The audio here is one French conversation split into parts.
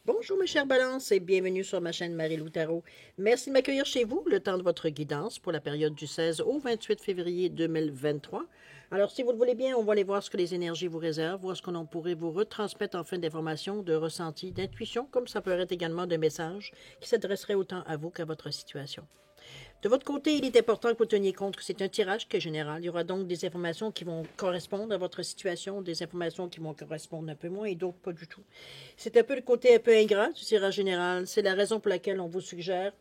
Bonjour mes chers balances et bienvenue sur ma chaîne Marie-Lou Tarot. Merci de m'accueillir chez vous le temps de votre guidance pour la période du 16 au 28 février 2023. Alors si vous le voulez bien, on va aller voir ce que les énergies vous réservent, voir ce qu'on pourrait vous retransmettre en fin d'informations, de ressentis, d'intuition, comme ça peut être également de messages qui s'adresseraient autant à vous qu'à votre situation. De votre côté, il est important que vous teniez compte que c'est un tirage qui est général. Il y aura donc des informations qui vont correspondre à votre situation, des informations qui vont correspondre un peu moins et d'autres pas du tout. C'est un peu le côté un peu ingrat du tirage général. C'est la raison pour laquelle on vous suggère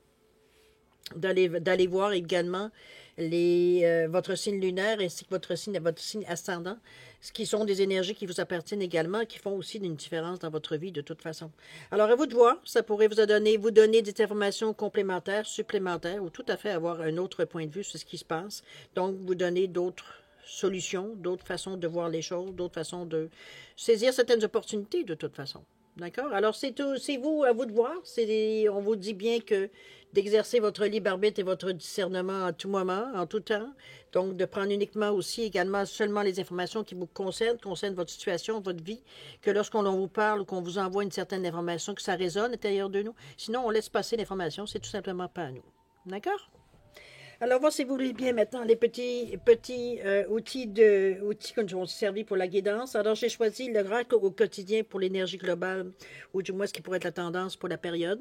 d'aller voir également votre signe lunaire ainsi que votre signe ascendant, ce qui sont des énergies qui vous appartiennent également, qui font aussi une différence dans votre vie de toute façon. Alors, à vous de voir, ça pourrait vous donner des informations complémentaires, supplémentaires, ou tout à fait avoir un autre point de vue sur ce qui se passe. Donc, vous donner d'autres solutions, d'autres façons de voir les choses, d'autres façons de saisir certaines opportunités de toute façon. D'accord? Alors, c'est vous, à vous de voir. On vous dit bien que d'exercer votre libre arbitre et votre discernement à tout moment, en tout temps. Donc, de prendre uniquement aussi, également, seulement les informations qui vous concernent votre situation, votre vie, que lorsqu'on vous parle ou qu'on vous envoie une certaine information, que ça résonne à l'intérieur de nous. Sinon, on laisse passer l'information, c'est tout simplement pas à nous. D'accord? Alors, voici, si vous voulez bien maintenant les petits outils qui vont servir pour la guidance. Alors, j'ai choisi l'oracle au quotidien pour l'énergie globale, ou du moins ce qui pourrait être la tendance pour la période.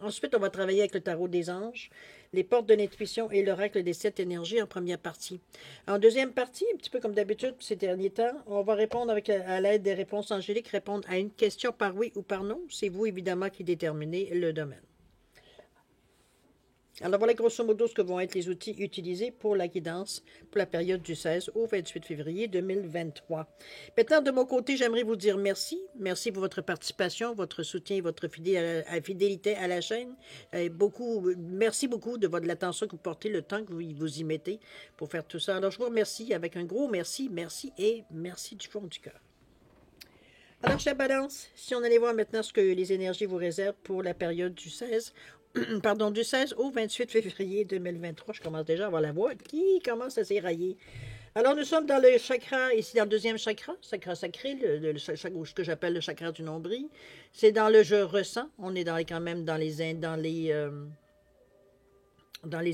Ensuite, on va travailler avec le tarot des anges, les portes de l'intuition et l'oracle des 7 énergies en première partie. En deuxième partie, un petit peu comme d'habitude ces derniers temps, on va répondre à l'aide des réponses angéliques, répondre à une question par oui ou par non. C'est vous, évidemment, qui déterminez le domaine. Alors voilà grosso modo ce que vont être les outils utilisés pour la guidance pour la période du 16 au 28 février 2023. Maintenant, de mon côté, j'aimerais vous dire merci. Merci pour votre participation, votre soutien, votre fidélité à la chaîne. Merci beaucoup de l'attention que vous portez, le temps que vous y mettez pour faire tout ça. Alors, je vous remercie avec un gros merci, merci et merci du fond du cœur. Alors, je la balance. Si on allait voir maintenant ce que les énergies vous réservent pour la période du 16 du 16 au 28 février 2023. Je commence déjà à avoir la voix qui commence à s'érailler. Alors, nous sommes dans le chakra, ici dans le deuxième chakra sacré, ce que j'appelle le chakra du nombril. C'est dans le je ressens. On est quand même dans les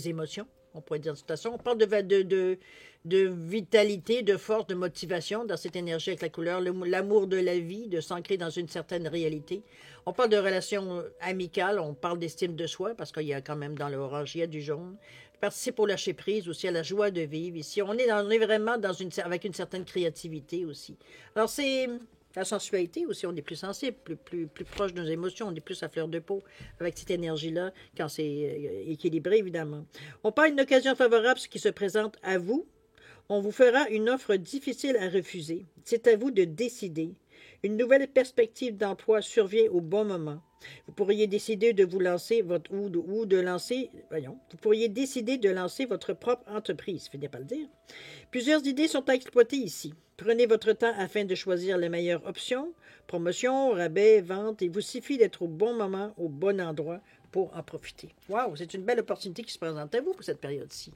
émotions. On pourrait dire de toute façon. On parle de vitalité, de force, de motivation dans cette énergie avec la couleur, l'amour de la vie, de s'ancrer dans une certaine réalité. On parle de relations amicales, on parle d'estime de soi, parce qu'il y a quand même dans l'orange, il y a du jaune. Participe au lâcher prise aussi, à la joie de vivre ici. On est vraiment avec une certaine créativité aussi. Alors c'est la sensualité aussi, on est plus sensible, plus proche de nos émotions, on est plus à fleur de peau avec cette énergie-là, quand c'est équilibré, évidemment. On parle d'une occasion favorable, ce qui se présente à vous. On vous fera une offre difficile à refuser. C'est à vous de décider. Une nouvelle perspective d'emploi survient au bon moment. Vous pourriez décider de vous lancer vous pourriez décider de lancer votre propre entreprise, finissez pas le dire. Plusieurs idées sont à exploiter ici. Prenez votre temps afin de choisir les meilleures options, promotion, rabais, vente. Il vous suffit d'être au bon moment, au bon endroit pour en profiter. Wow, c'est une belle opportunité qui se présente à vous pour cette période-ci.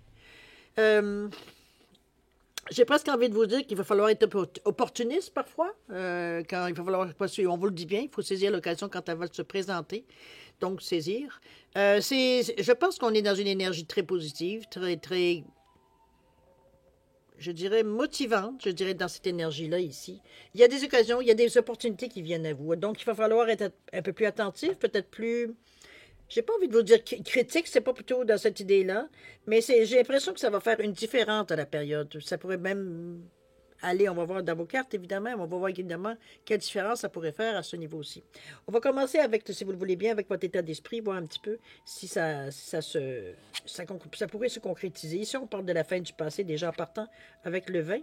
J'ai presque envie de vous dire qu'il va falloir être opportuniste parfois, quand il va falloir, on vous le dit bien, il faut saisir l'occasion quand elle va se présenter, donc saisir. Je pense qu'on est dans une énergie très positive, très, je dirais motivante, dans cette énergie-là ici. Il y a des occasions, il y a des opportunités qui viennent à vous, donc il va falloir être un peu plus attentif, peut-être plus... J'ai pas envie de vous dire critique, c'est pas plutôt dans cette idée-là, mais j'ai l'impression que ça va faire une différence à la période. Ça pourrait même aller, on va voir dans vos cartes, évidemment, on va voir évidemment quelle différence ça pourrait faire à ce niveau-ci. On va commencer avec, si vous le voulez bien, avec votre état d'esprit, voir un petit peu si ça pourrait se concrétiser. Ici, on parle de la fin du passé, déjà en partant avec le 20.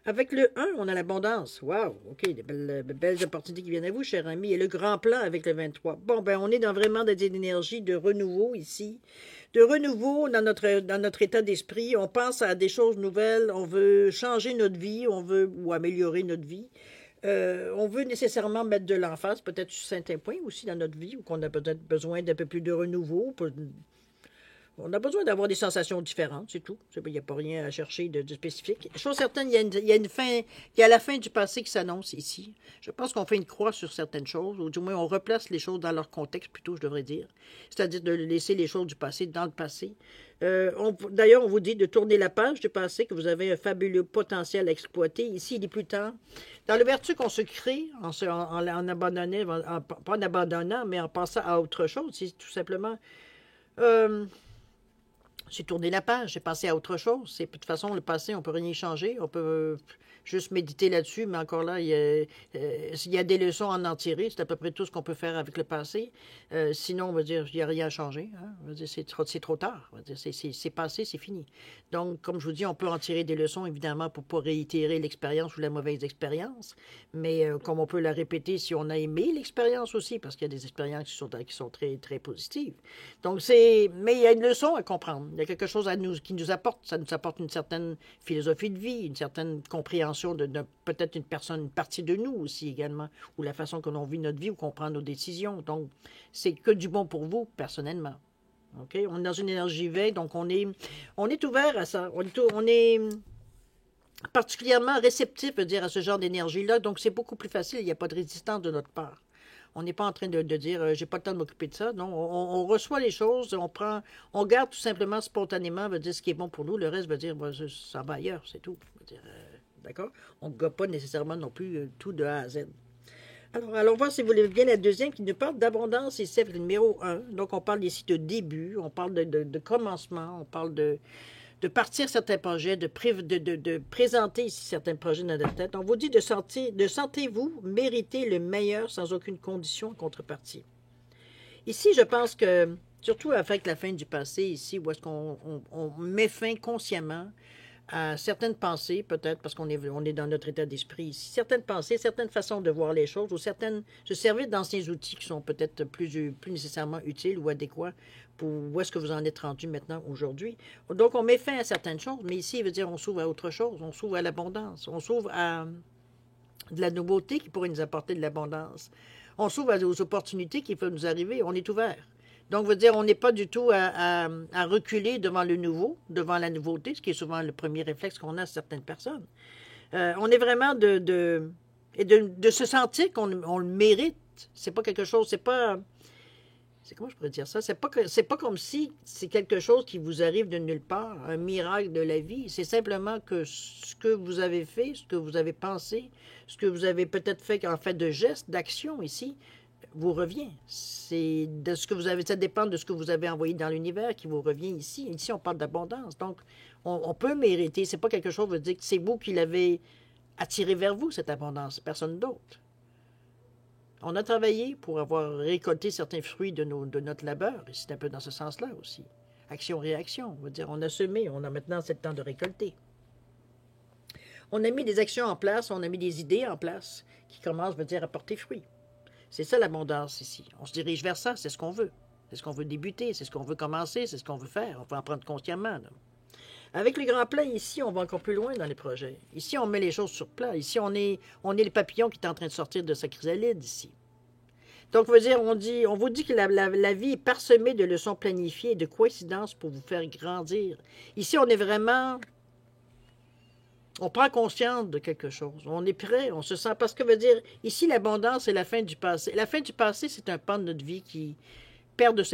Avec le 1, on a l'abondance. Wow, OK, des belles opportunités qui viennent à vous, cher ami. Et le grand plan avec le 23. Bon, ben, on est vraiment dans une énergie de renouveau ici. De renouveau dans notre état d'esprit. On pense à des choses nouvelles. On veut changer notre vie. Ou améliorer notre vie. On veut nécessairement mettre de l'emphase, peut-être sur certains points aussi dans notre vie, où on a peut-être besoin d'un peu plus de renouveau. On a besoin d'avoir des sensations différentes, c'est tout. Il n'y a pas rien à chercher de spécifique. Chose certaine, il y a une fin, il y a la fin du passé qui s'annonce ici. Je pense qu'on fait une croix sur certaines choses, ou du moins on replace les choses dans leur contexte, plutôt, je devrais dire. C'est-à-dire de laisser les choses du passé dans le passé. D'ailleurs, on vous dit de tourner la page du passé, que vous avez un fabuleux potentiel à exploiter. Ici, il est plus tard. Dans l'ouverture qu'on se crée, en abandonnant, pas en abandonnant, mais en passant à autre chose, c'est tout simplement... j'ai tourné la page, j'ai passé à autre chose. De toute façon, le passé, on ne peut rien y changer. On peut juste méditer là-dessus, mais encore là, il y a des leçons à en tirer. C'est à peu près tout ce qu'on peut faire avec le passé. Sinon, on va dire, il n'y a rien à changer. Hein? On va dire, c'est trop tard. On va dire, c'est passé, c'est fini. Donc, comme je vous dis, on peut en tirer des leçons, évidemment, pour ne pas réitérer l'expérience ou la mauvaise expérience. Mais comme on peut la répéter si on a aimé l'expérience aussi, parce qu'il y a des expériences qui sont très, très positives. Donc, mais il y a une leçon à comprendre. Il y a quelque chose qui nous apporte. Ça nous apporte une certaine philosophie de vie, une certaine compréhension de peut-être une partie de nous aussi également, ou la façon que l'on vit notre vie ou qu'on prend nos décisions. Donc, c'est que du bon pour vous, personnellement. OK? On est dans une énergie veille, donc on est ouvert à ça. On est particulièrement réceptif, je veux dire, à ce genre d'énergie-là. Donc, c'est beaucoup plus facile. Il n'y a pas de résistance de notre part. On n'est pas en train de dire j'ai pas le temps de m'occuper de ça. Non, on reçoit les choses, on garde tout simplement spontanément, veut dire ce qui est bon pour nous. Le reste veut dire ça va ailleurs, c'est tout. D'accord? On ne gobe pas nécessairement non plus tout de A à Z. Alors, allons voir si vous voulez bien la deuxième qui nous parle d'abondance et c'est le numéro 1. Donc, on parle ici de début, on parle de commencement, on parle de partir certains projets, de présenter ici certains projets dans notre tête. On vous dit sentez-vous mériter le meilleur sans aucune condition en contrepartie. Ici, je pense que, surtout avec la fin du passé, ici, où est-ce qu'on met fin consciemment à certaines pensées, peut-être parce qu'on est dans notre état d'esprit ici, certaines pensées, certaines façons de voir les choses, ou se servir d'anciens outils qui sont peut-être plus nécessairement utiles ou adéquats pour où est-ce que vous en êtes rendu maintenant, aujourd'hui. Donc, on met fin à certaines choses, mais ici, il veut dire on s'ouvre à autre chose, on s'ouvre à l'abondance, on s'ouvre à de la nouveauté qui pourrait nous apporter de l'abondance. On s'ouvre aux opportunités qui peuvent nous arriver, on est ouvert. Donc, veut dire, on n'est pas du tout à reculer devant le nouveau, devant la nouveauté, ce qui est souvent le premier réflexe qu'on a à certaines personnes. On est vraiment de se sentir qu'on le mérite. C'est pas quelque chose, comment je pourrais dire ça? C'est pas comme si c'est quelque chose qui vous arrive de nulle part, un miracle de la vie. C'est simplement que ce que vous avez fait, ce que vous avez pensé, ce que vous avez peut-être fait en fait de gestes, d'actions ici, vous revient. C'est de ce que vous avez, ça dépend de ce que vous avez envoyé dans l'univers qui vous revient ici. Ici, on parle d'abondance. Donc, on peut mériter. C'est pas quelque chose qui veut dire que c'est vous qui l'avez attiré vers vous, cette abondance, personne d'autre. On a travaillé pour avoir récolté certains fruits de notre labeur, et c'est un peu dans ce sens-là aussi. Action-réaction, on va dire, on a semé, on a maintenant c'est le temps de récolter. On a mis des actions en place, on a mis des idées en place qui commencent, veut dire, à porter fruit. C'est ça l'abondance ici. On se dirige vers ça, c'est ce qu'on veut. C'est ce qu'on veut débuter, c'est ce qu'on veut commencer, c'est ce qu'on veut faire. On va en prendre consciemment. Là. Avec les grands plans, ici, on va encore plus loin dans les projets. Ici, on met les choses sur plat. Ici, on est le papillon qui est en train de sortir de sa chrysalide, ici. Donc, veut dire, on vous dit que la vie est parsemée de leçons planifiées et de coïncidences pour vous faire grandir. Ici, on est vraiment... On prend conscience de quelque chose. On est prêt, on se sent... Parce que veut dire, ici, l'abondance, c'est la fin du passé. La fin du passé, c'est un pan de notre vie qui perd de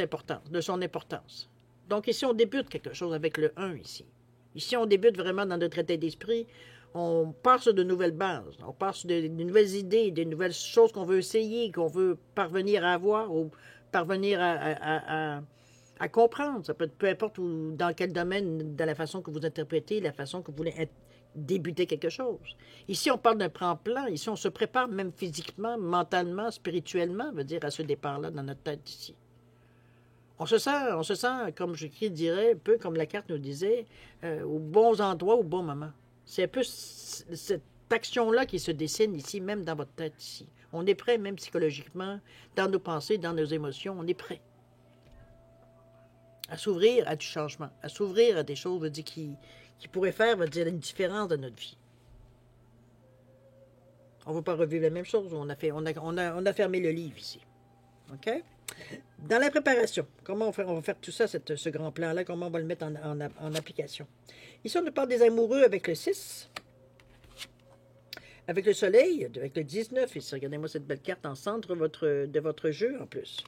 son importance. Donc, ici, on débute quelque chose avec le 1, ici. Ici, on débute vraiment dans notre état d'esprit. On part sur de nouvelles bases. On part sur de nouvelles idées, de nouvelles choses qu'on veut essayer, qu'on veut parvenir à avoir ou parvenir à comprendre. Ça peut être peu importe dans quel domaine, dans la façon que vous interprétez, la façon que vous voulez débuter quelque chose. Ici, on parle d'un plan. Ici, on se prépare même physiquement, mentalement, spirituellement, veut dire à ce départ-là dans notre tête ici. On se sent, comme j'écris, dirais, un peu comme la carte nous disait, aux bons endroits, au bon moment. C'est un peu cette action-là qui se dessine ici, même dans votre tête ici. On est prêt, même psychologiquement, dans nos pensées, dans nos émotions, on est prêt à s'ouvrir à du changement, à s'ouvrir à des choses, veut dire, qui pourraient faire, veut dire, une différence dans notre vie. On ne va pas revivre la même chose. On a fermé le livre ici. OK? Dans la préparation, comment on va faire tout ça, ce grand plan-là, comment on va le mettre en application? Ici, on nous parle des amoureux avec le 6, avec le soleil, avec le 19, ici, regardez-moi cette belle carte en centre de votre jeu, en plus.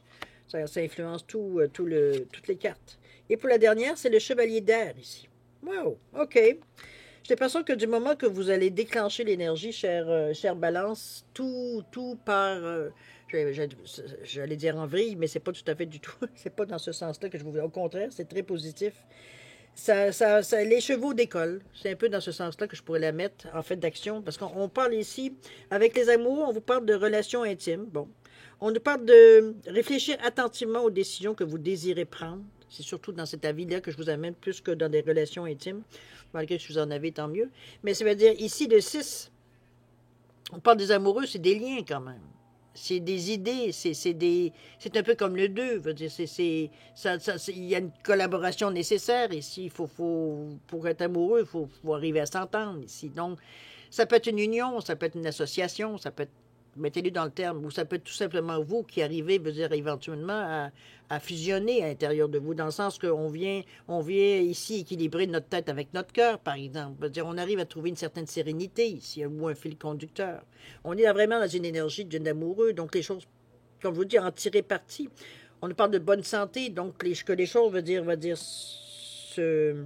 Ça influence toutes les cartes. Et pour la dernière, c'est le chevalier d'air, ici. Wow, OK. J'ai l'impression que du moment que vous allez déclencher l'énergie, chère Balance, tout part, j'allais dire en vrille, mais c'est pas tout à fait du tout. C'est pas dans ce sens-là que je vous... Au contraire, c'est très positif. Les chevaux décollent. C'est un peu dans ce sens-là que je pourrais la mettre en fait d'action, parce qu'on parle ici, avec les amours, on vous parle de relations intimes. Bon. On nous parle de réfléchir attentivement aux décisions que vous désirez prendre. C'est surtout dans cet avis-là que je vous amène plus que dans des relations intimes. Malgré que vous en avez, tant mieux. Mais ça veut dire, ici, le 6, on parle des amoureux, c'est des liens quand même. C'est des idées, c'est un peu comme le 2. Veut dire, il y a une collaboration nécessaire ici. Pour être amoureux, il faut arriver à s'entendre ici. Donc, ça peut être une union, ça peut être une association, ça peut être, mettez-le dans le terme, ou ça peut être tout simplement vous qui arrivez, veut dire, éventuellement à fusionner à l'intérieur de vous, dans le sens qu'on vient ici équilibrer notre tête avec notre cœur, par exemple. Veut dire, on arrive à trouver une certaine sérénité ici, ou un fil conducteur. On est là vraiment dans une énergie d'un amoureux, donc les choses, comme je vous dis, en tirer parti. On nous parle de bonne santé, donc que les choses, veut dire, comment je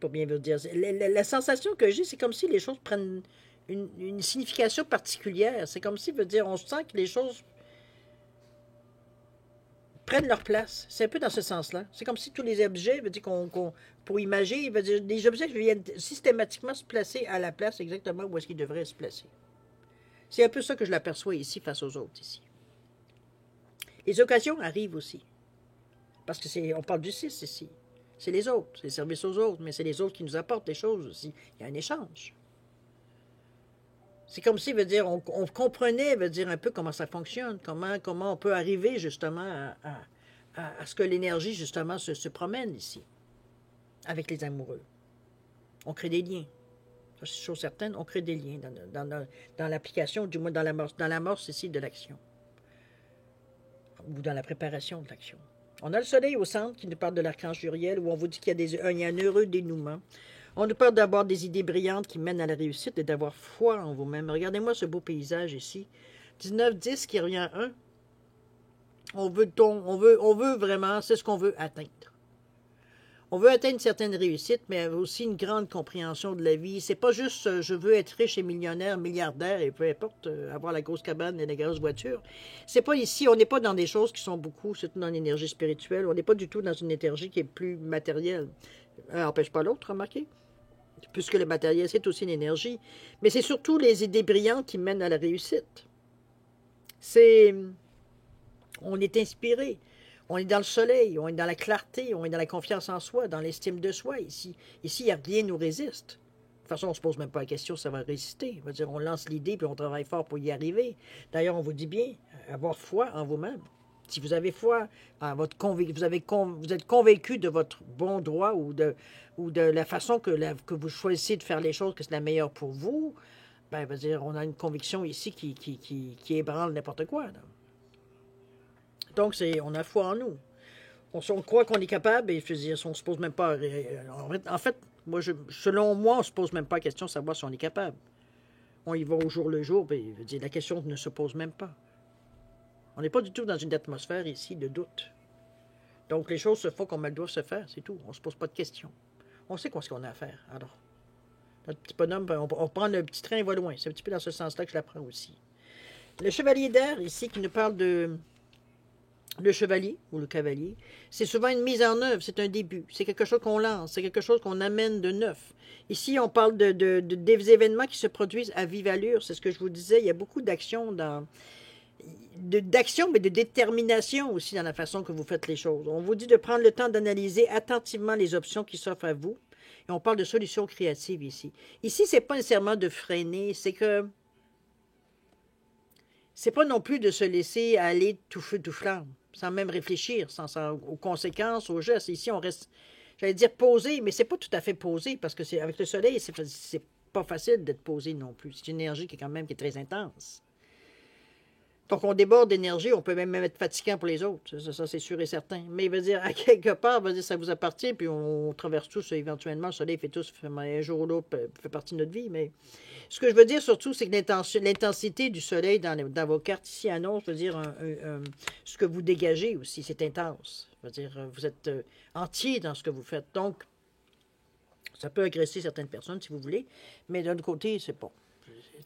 peux bien vous dire? La sensation que j'ai, c'est comme si les choses prennent une signification particulière. C'est comme si, veut dire, on sent que les choses prennent leur place. C'est un peu dans ce sens-là. C'est comme si tous les objets, veut dire pour imaginer, veut dire, les objets viennent systématiquement se placer à la place exactement où est-ce qu'ils devraient se placer. C'est un peu ça que je l'aperçois ici face aux autres ici. Les occasions arrivent aussi. Parce que on parle du 6 ici. C'est les autres, c'est le service aux autres, mais c'est les autres qui nous apportent des choses aussi. Il y a un échange. C'est comme si, veut dire, on comprenait, veut dire, un peu comment ça fonctionne, comment on peut arriver, justement, à ce que l'énergie, justement, se promène ici, avec les amoureux. On crée des liens. Ça, c'est chose certaine, on crée des liens dans l'application, du moins dans l'amorce ici de l'action, ou dans la préparation de l'action. On a le soleil au centre qui nous parle de l'archange Uriel, où on vous dit qu'il y a un heureux dénouement. On nous parle d'avoir des idées brillantes qui mènent à la réussite et d'avoir foi en vous-même. Regardez-moi ce beau paysage ici. 19-10 qui revient à 1. On veut vraiment, c'est ce qu'on veut atteindre. On veut atteindre une certaine réussite, mais aussi une grande compréhension de la vie. C'est pas juste je veux être riche et millionnaire, milliardaire et peu importe, avoir la grosse cabane et la grosse voiture. C'est pas ici, on n'est pas dans des choses qui sont beaucoup, surtout dans l'énergie spirituelle. On n'est pas du tout dans une énergie qui est plus matérielle. Un n'empêche pas l'autre, remarquez. Puisque le matériel, c'est aussi une énergie. Mais c'est surtout les idées brillantes qui mènent à la réussite. On est inspiré. On est dans le soleil, on est dans la clarté, on est dans la confiance en soi, dans l'estime de soi ici. Ici, rien ne nous résiste. De toute façon, on ne se pose même pas la question si ça va résister. On lance l'idée puis on travaille fort pour y arriver. D'ailleurs, on vous dit bien, avoir foi en vous-même. Si vous avez foi en votre vous êtes convaincu de votre bon droit ou de la façon que vous choisissez de faire les choses, que c'est la meilleure pour vous, ben, on a une conviction ici qui ébranle n'importe quoi. Là. Donc, on a foi en nous. On croit qu'on est capable et je veux dire, on ne se pose même pas... En fait, selon moi, on ne se pose même pas la question de savoir si on est capable. On y va au jour le jour, et je veux dire, la question ne se pose même pas. On n'est pas du tout dans une atmosphère ici de doute. Donc, les choses se font comme elles doivent se faire, c'est tout. On ne se pose pas de questions. On sait ce qu'on a à faire. Alors, notre petit bonhomme, on prend le petit train et va loin. C'est un petit peu dans ce sens-là que je l'apprends aussi. Le chevalier d'air, ici, qui nous parle de... Le chevalier ou le cavalier, c'est souvent une mise en œuvre, c'est un début. C'est quelque chose qu'on lance, c'est quelque chose qu'on amène de neuf. Ici, on parle des événements qui se produisent à vive allure. C'est ce que je vous disais. Il y a beaucoup d'actions d'action, mais de détermination aussi dans la façon que vous faites les choses. On vous dit de prendre le temps d'analyser attentivement les options qui s'offrent à vous. Et on parle de solutions créatives ici. Ici, c'est pas nécessairement de freiner, c'est pas non plus de se laisser aller tout feu, tout flamme, sans même réfléchir, aux conséquences, aux gestes. Ici, on reste, j'allais dire posé, mais c'est pas tout à fait posé, parce que avec le soleil, c'est pas facile d'être posé non plus. C'est une énergie qui est très intense. Donc, on déborde d'énergie, on peut même être fatigant pour les autres, ça c'est sûr et certain. Mais il veut dire, à quelque part, veut dire, ça vous appartient, puis on traverse tous éventuellement, le soleil fait tous, un jour ou l'autre, fait partie de notre vie. Mais ce que je veux dire surtout, c'est que l'intensité du soleil dans vos cartes ici annonce, je veux dire, ce que vous dégagez aussi, c'est intense. Je veux dire, vous êtes entier dans ce que vous faites. Donc, ça peut agresser certaines personnes, si vous voulez, mais d'un autre côté, c'est bon.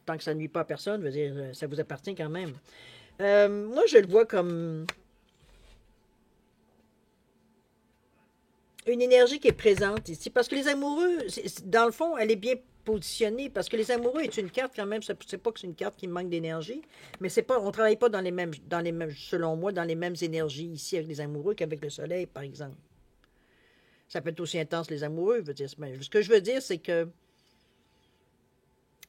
Tant que ça ne nuit pas à personne, je veux dire, ça vous appartient quand même. Moi, je le vois comme une énergie qui est présente ici. Parce que les amoureux, dans le fond, elle est bien positionnée. Parce que les amoureux est une carte quand même. C'est pas que c'est une carte qui manque d'énergie. Mais c'est pas, on ne travaille pas selon moi, dans les mêmes énergies ici avec les amoureux qu'avec le soleil, par exemple. Ça peut être aussi intense, les amoureux. Je veux dire, ce que je veux dire, c'est que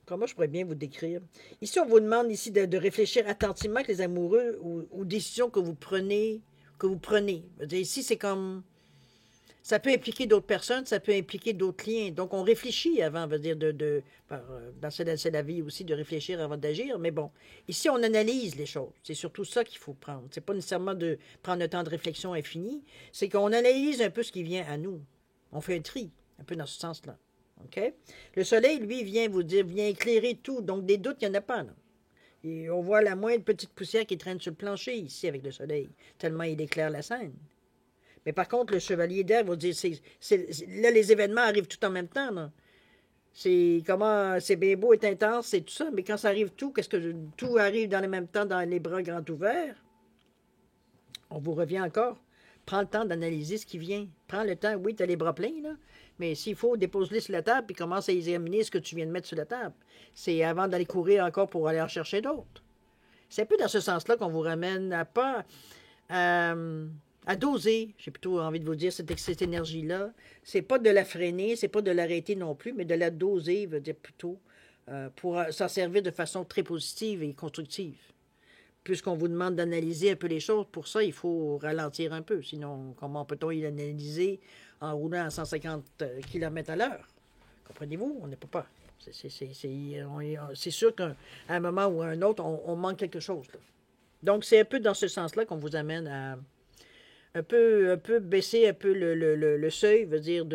comment je pourrais bien vous décrire? Ici, on vous demande ici de réfléchir attentivement avec les amoureux aux décisions que vous prenez. Ici, c'est comme... Ça peut impliquer d'autres personnes, ça peut impliquer d'autres liens. Donc, on réfléchit avant, c'est la vie aussi de réfléchir avant d'agir. Mais bon, ici, on analyse les choses. C'est surtout ça qu'il faut prendre. C'est pas nécessairement de prendre le temps de réflexion infini. C'est qu'on analyse un peu ce qui vient à nous. On fait un tri, un peu dans ce sens-là. OK? Le soleil, lui, vient vous dire, vient éclairer tout. Donc, des doutes, il n'y en a pas, là. Et on voit la moindre petite poussière qui traîne sur le plancher ici avec le soleil, tellement il éclaire la scène. Mais par contre, le chevalier d'air va dire, là, les événements arrivent tout en même temps, là. C'est comment, c'est bien beau, c'est intense, c'est tout ça, mais quand ça arrive tout, tout arrive dans le même temps, dans les bras grands ouverts, on vous revient encore. Prends le temps d'analyser ce qui vient. Prends le temps, oui, tu as les bras pleins, là, mais s'il faut, dépose-les sur la table, puis commence à examiner ce que tu viens de mettre sur la table. C'est avant d'aller courir encore pour aller en chercher d'autres. C'est un peu dans ce sens-là qu'on vous ramène à pas... à doser, j'ai plutôt envie de vous dire, cette énergie-là. C'est pas de la freiner, c'est pas de l'arrêter non plus, mais de la doser, veut dire plutôt, pour s'en servir de façon très positive et constructive. Puisqu'on vous demande d'analyser un peu les choses, pour ça, il faut ralentir un peu. Sinon, comment peut-on y analyser en roulant à 150 km à l'heure? Comprenez-vous? On ne peut pas. C'est sûr qu'à un moment ou à un autre, on manque quelque chose, là. Donc, c'est un peu dans ce sens-là qu'on vous amène à un peu baisser un peu le seuil, veut dire,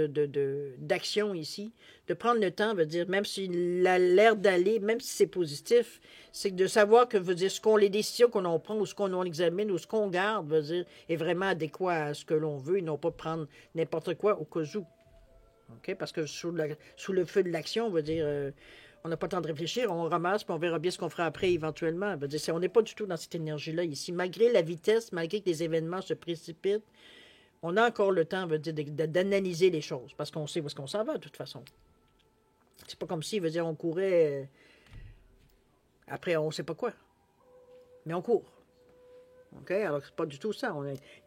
d'action ici, de prendre le temps, veut dire, même s'il a l'air d'aller, même si c'est positif, c'est de savoir que, veut dire, les décisions qu'on prend ou ce qu'on examine ou ce qu'on garde, veut dire, est vraiment adéquat à ce que l'on veut et non pas prendre n'importe quoi au cas où. OK? Parce que sous le feu de l'action, veut dire, on n'a pas le temps de réfléchir, on ramasse, puis on verra bien ce qu'on fera après éventuellement. Veut dire, on n'est pas du tout dans cette énergie-là ici. Malgré la vitesse, malgré que les événements se précipitent, on a encore le temps, veut dire, d'analyser les choses, parce qu'on sait où est-ce qu'on s'en va, de toute façon. C'est pas comme si, veut dire, on courait après on ne sait pas quoi. Mais on court. OK? Alors, c'est pas du tout ça.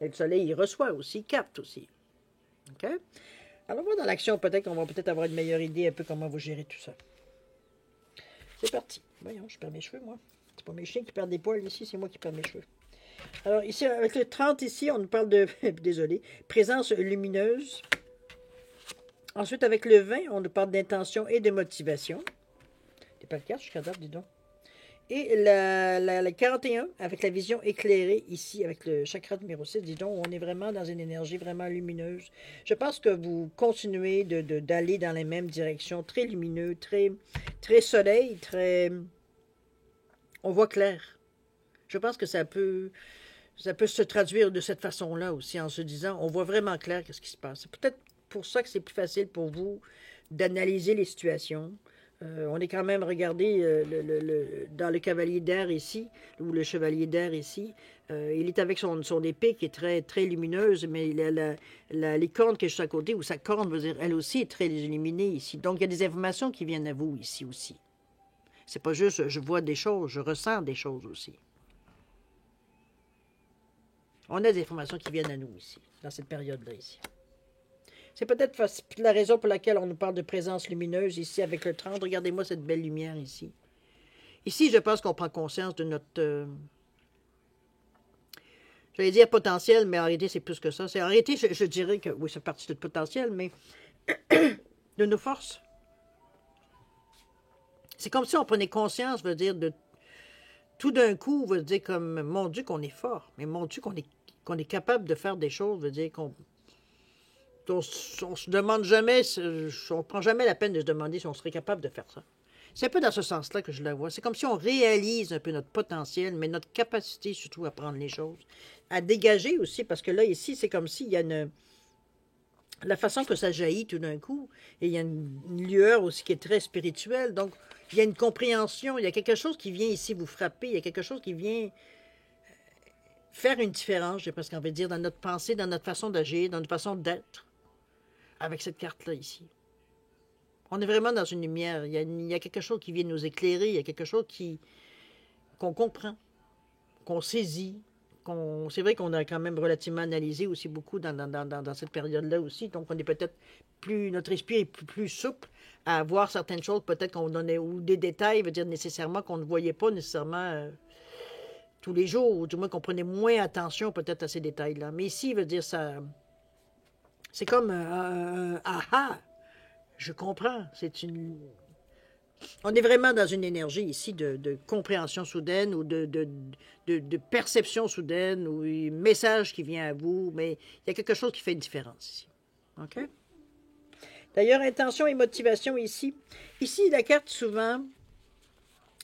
Le soleil, il reçoit aussi, il capte aussi. OK? Alors, moi, dans l'action, peut-être qu'on va avoir une meilleure idée un peu comment vous gérez tout ça. C'est parti. Voyons, je perds mes cheveux, moi. C'est pas mes chiens qui perdent des poils ici, c'est moi qui perds mes cheveux. Alors, ici, avec le 30, ici, on nous parle de, désolé, présence lumineuse. Ensuite, avec le 20, on nous parle d'intention et de motivation. Des pas de carte jusqu'à date, dis donc. Et la 41, avec la vision éclairée, ici, avec le chakra numéro 6, dis donc, on est vraiment dans une énergie vraiment lumineuse. Je pense que vous continuez d'aller dans les mêmes directions, très lumineux, très, très soleil, très... On voit clair. Je pense que ça peut se traduire de cette façon-là aussi, en se disant, on voit vraiment clair qu'est-ce qui se passe. C'est peut-être pour ça que c'est plus facile pour vous d'analyser les situations. On est quand même, regardez, dans le cavalier d'air ici, ou le chevalier d'air ici, il est avec son épée qui est très, très lumineuse, mais il a les cornes qui est juste à côté, ou sa corne, veut dire, elle aussi est très illuminée ici. Donc, il y a des informations qui viennent à vous ici aussi. C'est pas juste, je vois des choses, je ressens des choses aussi. On a des informations qui viennent à nous ici, dans cette période-là ici. C'est peut-être la raison pour laquelle on nous parle de présence lumineuse ici avec le 30. Regardez-moi cette belle lumière ici. Ici, je pense qu'on prend conscience de notre... j'allais dire potentiel, mais en réalité, c'est plus que ça. En réalité, je dirais que, oui, c'est partie de potentiel, mais de nos forces. C'est comme si on prenait conscience, veut dire, de tout d'un coup, veut dire comme, mon Dieu, qu'on est fort, mais mon Dieu, qu'on est capable de faire des choses, veut dire on se demande jamais, on prend jamais la peine de se demander si on serait capable de faire ça. C'est un peu dans ce sens-là que je la vois. C'est comme si on réalise un peu notre potentiel, mais notre capacité surtout à prendre les choses, à dégager aussi, parce que là, ici, c'est comme s'il y a la façon que ça jaillit tout d'un coup, et il y a une lueur aussi qui est très spirituelle, donc il y a une compréhension, il y a quelque chose qui vient ici vous frapper, il y a quelque chose qui vient faire une différence, j'ai presque envie de dire, dans notre pensée, dans notre façon d'agir, dans notre façon d'être, avec cette carte-là ici. On est vraiment dans une lumière. Il y a quelque chose qui vient nous éclairer. Il y a quelque chose qu'on comprend, qu'on saisit. C'est vrai qu'on a quand même relativement analysé aussi beaucoup dans cette période-là aussi. Donc, on est peut-être plus... Notre esprit est plus souple à voir certaines choses, peut-être qu'on donnait... Ou des détails, veut dire nécessairement qu'on ne voyait pas nécessairement tous les jours. Ou du moins qu'on prenait moins attention peut-être à ces détails-là. Mais ici, veut dire ça... C'est comme un aha. Je comprends. On est vraiment dans une énergie ici de compréhension soudaine ou de perception soudaine ou un message qui vient à vous, mais il y a quelque chose qui fait une différence ici. OK? D'ailleurs, intention et motivation ici. Ici, la carte, souvent,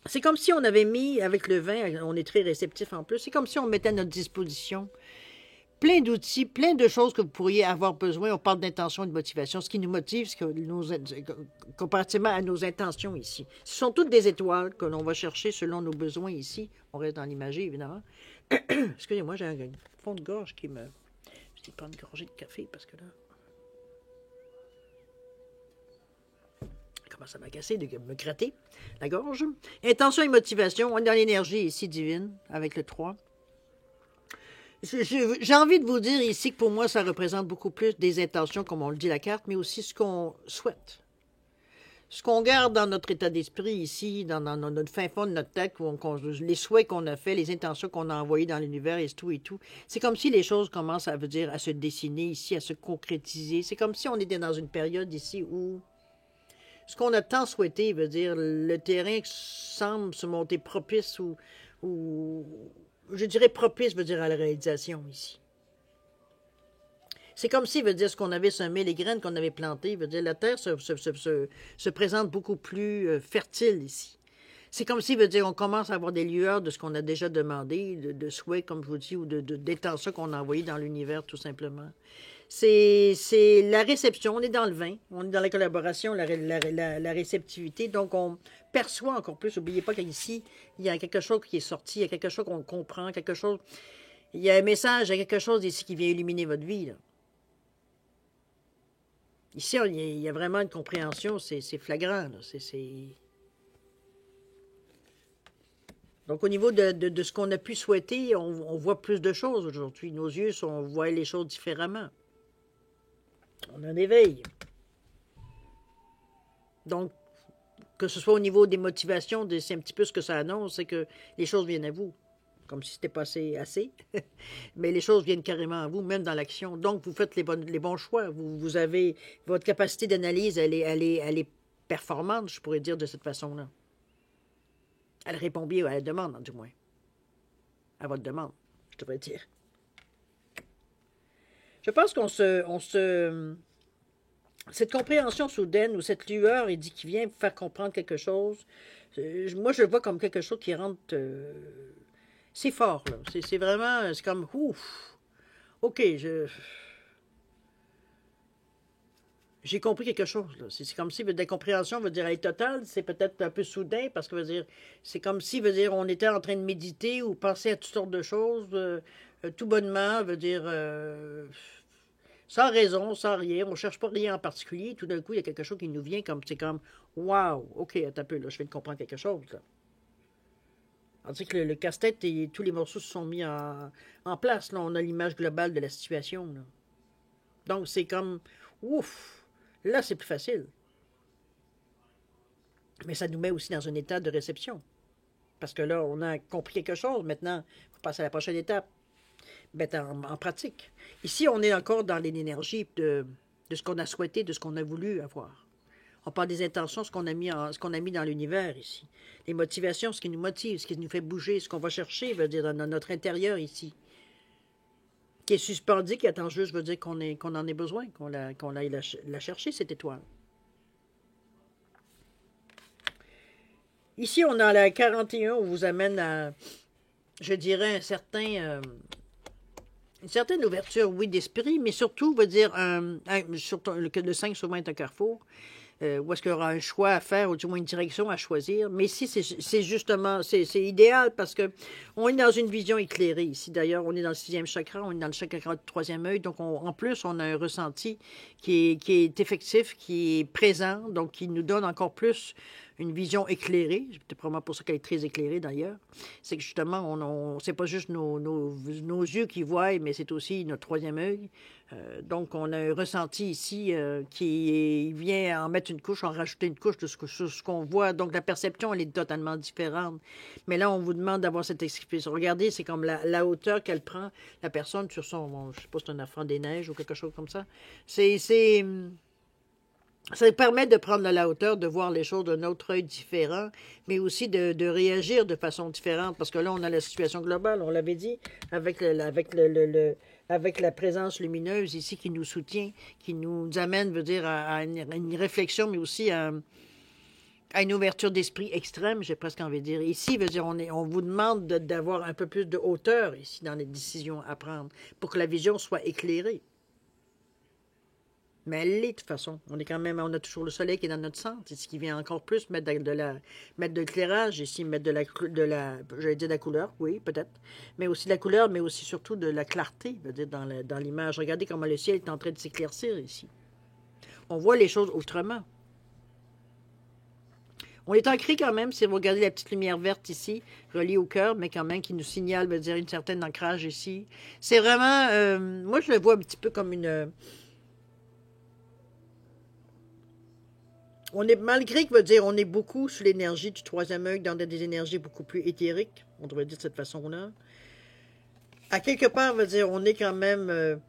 c'est comme si on avait mis, avec le vin, on est très réceptif en plus, c'est comme si on mettait à notre disposition plein d'outils, plein de choses que vous pourriez avoir besoin. On parle d'intention et de motivation. Ce qui nous motive, c'est comparativement à nos intentions ici. Ce sont toutes des étoiles que l'on va chercher selon nos besoins ici. On reste dans l'imagerie, évidemment. Excusez-moi, j'ai un fond de gorge qui me... Je vais prendre une gorgée de café parce que là... Ça commence à m'agacer de me gratter la gorge. Intention et motivation. On est dans l'énergie ici divine avec le 3. J'ai envie de vous dire ici que pour moi, ça représente beaucoup plus des intentions, comme on le dit la carte, mais aussi ce qu'on souhaite. Ce qu'on garde dans notre état d'esprit ici, dans notre fin fond de notre tête, les souhaits qu'on a faits, les intentions qu'on a envoyées dans l'univers et tout et tout. C'est comme si les choses commencent à se dessiner ici, à se concrétiser. C'est comme si on était dans une période ici où ce qu'on a tant souhaité, veut dire le terrain semble se monter propice ou je dirais propice, veut dire à la réalisation ici. C'est comme si, veut dire, ce qu'on avait semé, les graines qu'on avait plantées, veut dire, la terre se présente beaucoup plus fertile ici. C'est comme si, veut dire, on commence à avoir des lueurs de ce qu'on a déjà demandé, de souhaits, comme je vous dis, ou d'étentions qu'on a envoyées dans l'univers, tout simplement. C'est la réception, on est dans le vin, on est dans la collaboration, la réceptivité, donc on perçoit encore plus. N'oubliez pas qu'ici, il y a quelque chose qui est sorti, il y a quelque chose qu'on comprend, quelque chose, il y a un message, il y a quelque chose ici qui vient illuminer votre vie, là. Ici, il y a vraiment une compréhension, c'est flagrant, là. Donc, au niveau de ce qu'on a pu souhaiter, on voit plus de choses aujourd'hui. Nos yeux, on voit les choses différemment. On a un éveil. Donc, que ce soit au niveau des motivations, c'est un petit peu ce que ça annonce, c'est que les choses viennent à vous. Comme si c'était passé assez. Mais les choses viennent carrément à vous, même dans l'action. Donc, vous faites les bons choix. Vous avez votre capacité d'analyse, elle est performante, je pourrais dire de cette façon-là. Elle répond bien à la demande, du moins. À votre demande, je devrais dire. Je pense cette compréhension soudaine ou cette lueur, il dit, qui vient faire comprendre quelque chose, moi, je le vois comme quelque chose qui rentre... c'est fort, là. C'est vraiment... C'est comme... Ouf! OK, j'ai compris quelque chose, là. C'est comme si la compréhension veut dire elle est totale, c'est peut-être un peu soudain, parce que veut dire, c'est comme si veut dire on était en train de méditer ou penser à toutes sortes de choses, tout bonnement, veut dire sans raison, sans rien, on ne cherche pas rien en particulier, tout d'un coup, il y a quelque chose qui nous vient comme, c'est comme, waouh, OK, attends un peu, là, je viens de comprendre quelque chose, là. On dit que le casse-tête et tous les morceaux se sont mis en place, là, on a l'image globale de la situation, là. Donc, c'est comme, ouf, là, c'est plus facile. Mais ça nous met aussi dans un état de réception. Parce que là, on a compris quelque chose. Maintenant, il faut passer à la prochaine étape. Mettre en pratique. Ici, on est encore dans l'énergie de ce qu'on a souhaité, de ce qu'on a voulu avoir. On parle des intentions, ce qu'on a mis dans l'univers ici. Les motivations, ce qui nous motive, ce qui nous fait bouger, ce qu'on va chercher, veut dire dans notre intérieur ici. Qui est suspendu, qui attend juste, veut dire qu'on en ait besoin, qu'on aille la chercher, cette étoile. Ici, on a la 41, on vous amène à, je dirais, une certaine ouverture, oui, d'esprit, mais surtout, veut dire, surtout, le 5 souvent est un carrefour, où est-ce qu'il y aura un choix à faire, ou du moins une direction à choisir. Mais ici, c'est justement, c'est idéal parce que on est dans une vision éclairée ici. D'ailleurs, on est dans le 6e chakra, on est dans le chakra du 3e œil, donc en plus, on a un ressenti qui est effectif, qui est présent, donc qui nous donne encore plus une vision éclairée. C'est probablement pour ça qu'elle est très éclairée d'ailleurs. C'est que justement, c'est pas juste nos yeux qui voient, mais c'est aussi notre 3e œil. Donc, on a un ressenti ici qui vient en mettre une couche, en rajouter une couche de ce qu'on voit. Donc, la perception, elle est totalement différente. Mais là, on vous demande d'avoir cette explication. Regardez, c'est comme la hauteur qu'elle prend, la personne sur son, bon, je ne sais pas si c'est un enfant des neiges ou quelque chose comme ça. Ça permet de prendre la hauteur, de voir les choses d'un autre œil différent, mais aussi de réagir de façon différente. Parce que là, on a la situation globale, on l'avait dit, avec la présence lumineuse ici qui nous soutient, qui nous amène, veut dire, à une réflexion, mais aussi à une ouverture d'esprit extrême, j'ai presque envie de dire. Ici, veut dire, on vous demande d'avoir un peu plus de hauteur ici dans les décisions à prendre, pour que la vision soit éclairée. Mais elle l'est de toute façon. On a toujours le soleil qui est dans notre centre, ce qui vient encore plus mettre de l'éclairage ici, mettre j'allais dire de la couleur, oui, peut-être, mais aussi de la couleur, mais aussi surtout de la clarté, je veux dire, dans l'image. Regardez comment le ciel est en train de s'éclaircir ici. On voit les choses autrement. On est ancré quand même, si vous regardez la petite lumière verte ici, reliée au cœur, mais quand même qui nous signale, veut dire, une certaine ancrage ici. C'est vraiment, moi je le vois un petit peu comme malgré que veut dire, on est beaucoup sous l'énergie du 3e œil, dans des énergies beaucoup plus éthériques, on devrait dire de cette façon-là. À quelque part, veut dire, on est quand même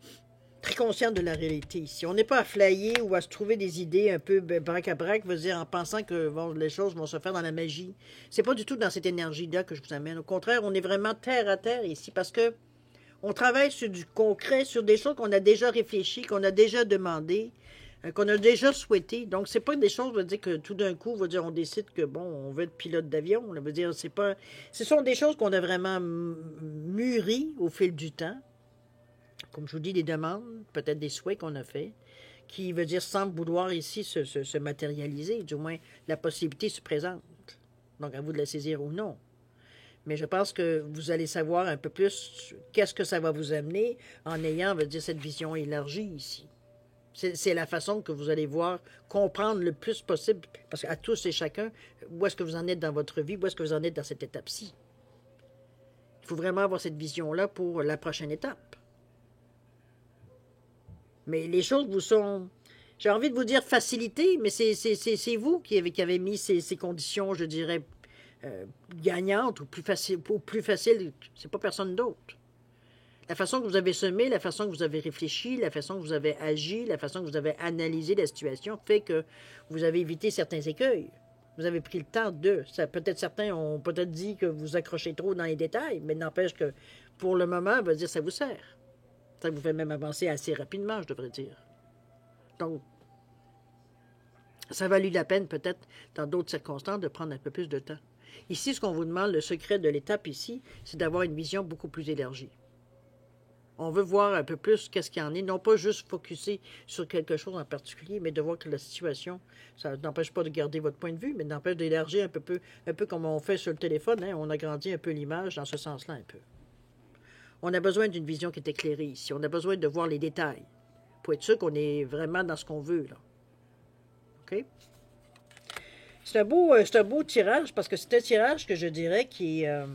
très conscient de la réalité ici. On n'est pas à flyer ou à se trouver des idées un peu brac-à-brac, veut dire, en pensant que les choses vont se faire dans la magie. C'est pas du tout dans cette énergie-là que je vous amène. Au contraire, on est vraiment terre à terre ici, parce que on travaille sur du concret, sur des choses qu'on a déjà réfléchi, qu'on a déjà demandé, qu'on a déjà souhaité. Donc, c'est pas des choses, veut dire, que tout d'un coup, veut dire, on décide que, bon, on veut être pilote d'avion. Veut dire, ce sont des choses qu'on a vraiment mûries au fil du temps. Comme je vous dis, des demandes, peut-être des souhaits qu'on a faits, qui, veut dire, semblent vouloir ici se matérialiser. Du moins, la possibilité se présente. Donc, à vous de la saisir ou non. Mais je pense que vous allez savoir un peu plus qu'est-ce que ça va vous amener en ayant, veut dire, cette vision élargie ici. C'est la façon que vous allez voir, comprendre le plus possible, parce qu'à tous et chacun, où est-ce que vous en êtes dans votre vie, où est-ce que vous en êtes dans cette étape-ci. Il faut vraiment avoir cette vision-là pour la prochaine étape. Mais les choses vous sont, j'ai envie de vous dire facilitées, mais c'est vous qui avez mis ces conditions, je dirais, gagnantes ou plus faciles, c'est pas personne d'autre. La façon que vous avez semé, la façon que vous avez réfléchi, la façon que vous avez agi, la façon que vous avez analysé la situation fait que vous avez évité certains écueils. Vous avez pris le temps de. Peut-être certains ont peut-être dit que vous accrochez trop dans les détails, mais n'empêche que pour le moment, dire, ça vous sert. Ça vous fait même avancer assez rapidement, je devrais dire. Donc, ça a valu la peine peut-être, dans d'autres circonstances, de prendre un peu plus de temps. Ici, ce qu'on vous demande, le secret de l'étape ici, c'est d'avoir une vision beaucoup plus élargie. On veut voir un peu plus qu'est-ce qu'il y en est, non pas juste focusser sur quelque chose en particulier, mais de voir que la situation, ça n'empêche pas de garder votre point de vue, mais n'empêche d'élargir un peu comme on fait sur le téléphone, hein, on agrandit un peu l'image dans ce sens-là un peu. On a besoin d'une vision qui est éclairée ici, on a besoin de voir les détails, pour être sûr qu'on est vraiment dans ce qu'on veut, là. OK? C'est un beau tirage, parce que c'est un tirage que je dirais qui est...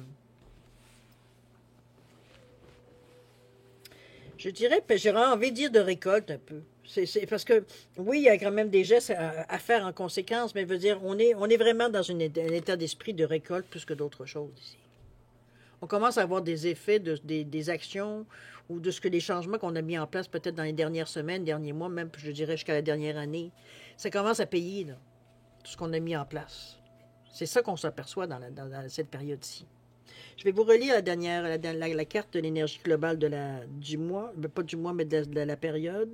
je dirais, j'aurais envie de dire de récolte un peu. C'est parce que, oui, il y a quand même des gestes à faire en conséquence, mais je veux dire, on est vraiment dans un état d'esprit de récolte plus que d'autres choses ici. On commence à avoir des effets des actions ou de ce que les changements qu'on a mis en place peut-être dans les dernières semaines, derniers mois, même je dirais jusqu'à la dernière année. Ça commence à payer, là, tout ce qu'on a mis en place. C'est ça qu'on s'aperçoit dans cette période-ci. Je vais vous relire la carte de l'énergie globale du mois, pas du mois, mais de la période.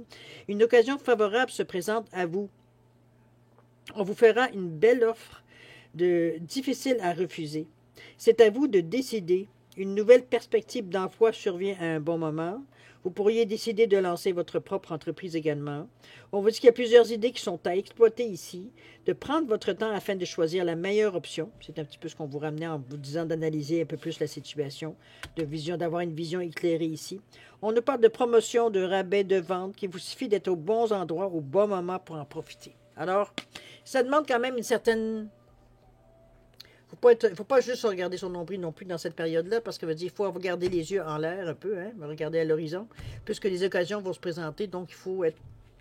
Une occasion favorable se présente à vous. On vous fera une belle offre difficile à refuser. C'est à vous de décider. Une nouvelle perspective d'emploi survient à un bon moment. Vous pourriez décider de lancer votre propre entreprise également. On vous dit qu'il y a plusieurs idées qui sont à exploiter ici, de prendre votre temps afin de choisir la meilleure option. C'est un petit peu ce qu'on vous ramenait en vous disant d'analyser un peu plus la situation, d'avoir une vision éclairée ici. On nous parle de promotion, de rabais, de vente, qu'il vous suffit d'être aux bons endroits, au bon moment pour en profiter. Alors, ça demande quand même une certaine... Il ne faut pas juste regarder son nombril non plus dans cette période-là, parce que veut dire, il faut regarder les yeux en l'air un peu, hein, regarder à l'horizon, puisque les occasions vont se présenter, donc il faut être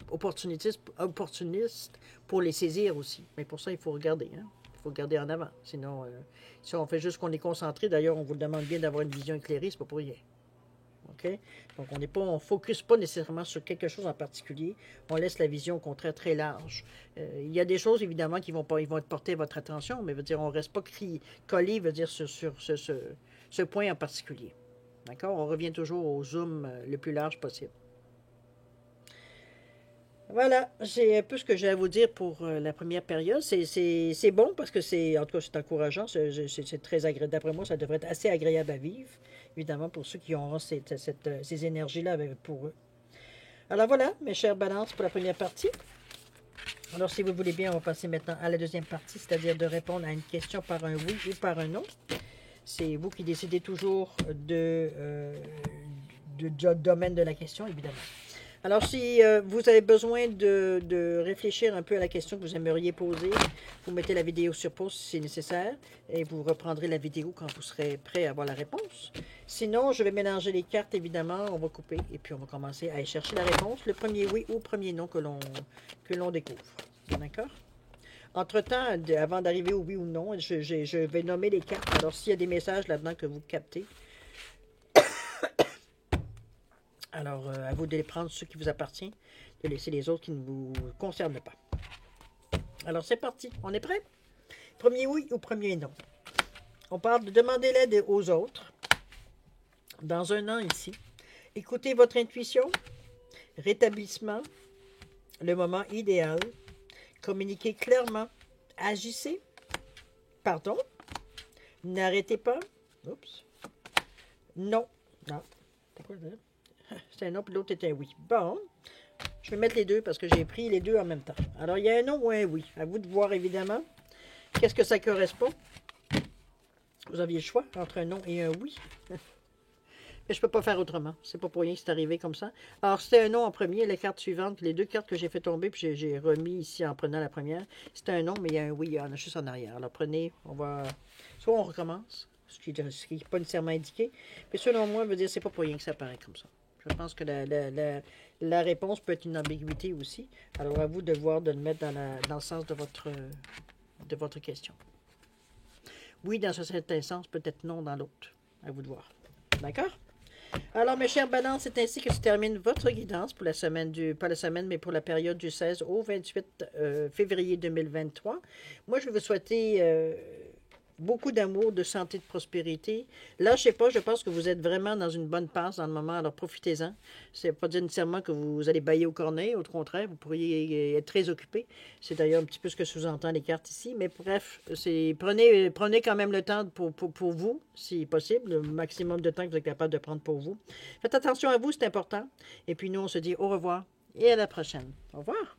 opportuniste pour les saisir aussi. Mais pour ça, il faut regarder, hein. Il faut regarder en avant. Sinon, si on fait juste qu'on est concentré, d'ailleurs, on vous demande bien d'avoir une vision éclairée, c'est pas pour rien. OK? Donc, on ne focus pas nécessairement sur quelque chose en particulier. On laisse la vision, au contraire, très large. Il y a des choses, évidemment, ils vont être portées à votre attention, mais veut dire, on ne reste pas collé, veut dire, sur ce point en particulier. D'accord? On revient toujours au zoom le plus large possible. Voilà, c'est un peu ce que j'ai à vous dire pour la première période. C'est bon parce que en tout cas, c'est encourageant. C'est très agréable. D'après moi, ça devrait être assez agréable à vivre, évidemment, pour ceux qui auront ces énergies-là pour eux. Alors voilà, mes chères balances, pour la première partie. Alors, si vous voulez bien, on va passer maintenant à la deuxième partie, c'est-à-dire de répondre à une question par un oui ou par un non. C'est vous qui décidez toujours du domaine de la question, évidemment. Alors, si vous avez besoin de réfléchir un peu à la question que vous aimeriez poser, vous mettez la vidéo sur pause si c'est nécessaire et vous reprendrez la vidéo quand vous serez prêt à avoir la réponse. Sinon, je vais mélanger les cartes, évidemment, on va couper et puis on va commencer à aller chercher la réponse, le premier oui ou le premier non que l'on découvre. D'accord? Entre-temps, avant d'arriver au oui ou non, je vais nommer les cartes. Alors, s'il y a des messages là-dedans que vous captez, alors, à vous de les prendre, ceux qui vous appartiennent, de laisser les autres qui ne vous concernent pas. Alors, c'est parti. On est prêt? Premier oui ou premier non? On parle de demander l'aide aux autres. Dans un an ici. Écoutez votre intuition. Rétablissement. Le moment idéal. Communiquez clairement. Agissez. Pardon. N'arrêtez pas. Oups. Non. Non. Pourquoi ça? C'est un non, puis l'autre est un oui. Bon, je vais mettre les deux parce que j'ai pris les deux en même temps. Alors, il y a un non ou un oui. À vous de voir, évidemment, qu'est-ce que ça correspond. Vous aviez le choix entre un non et un oui. Mais je ne peux pas faire autrement. C'est pas pour rien que c'est arrivé comme ça. Alors, c'était un non en premier. Les cartes suivantes, les deux cartes que j'ai fait tomber, puis j'ai remis ici en prenant la première, c'était un non, mais il y a un oui. Il y en a juste en arrière. Alors, prenez, on va... Soit on recommence, ce qui n'est pas nécessairement indiqué. Mais selon moi, veut dire c'est pas pour rien que ça paraît comme ça. Je pense que la réponse peut être une ambiguïté aussi. Alors, à vous de voir, de le mettre dans le sens de votre question. Oui, dans un certain sens, peut-être non dans l'autre. À vous de voir. D'accord? Alors, mes chers balances, c'est ainsi que se termine votre guidance pour la semaine pas la semaine, mais pour la période du 16 au 28 février 2023. Moi, je vais vous souhaiter... beaucoup d'amour, de santé, de prospérité. Là, je sais pas, je pense que vous êtes vraiment dans une bonne passe dans le moment, alors profitez-en. C'est pas dire nécessairement que vous allez bailler au cornet, au contraire, vous pourriez être très occupé. C'est d'ailleurs un petit peu ce que sous-entend les cartes ici, mais bref, prenez quand même le temps pour vous, si possible, le maximum de temps que vous êtes capable de prendre pour vous. Faites attention à vous, c'est important. Et puis nous, on se dit au revoir et à la prochaine. Au revoir.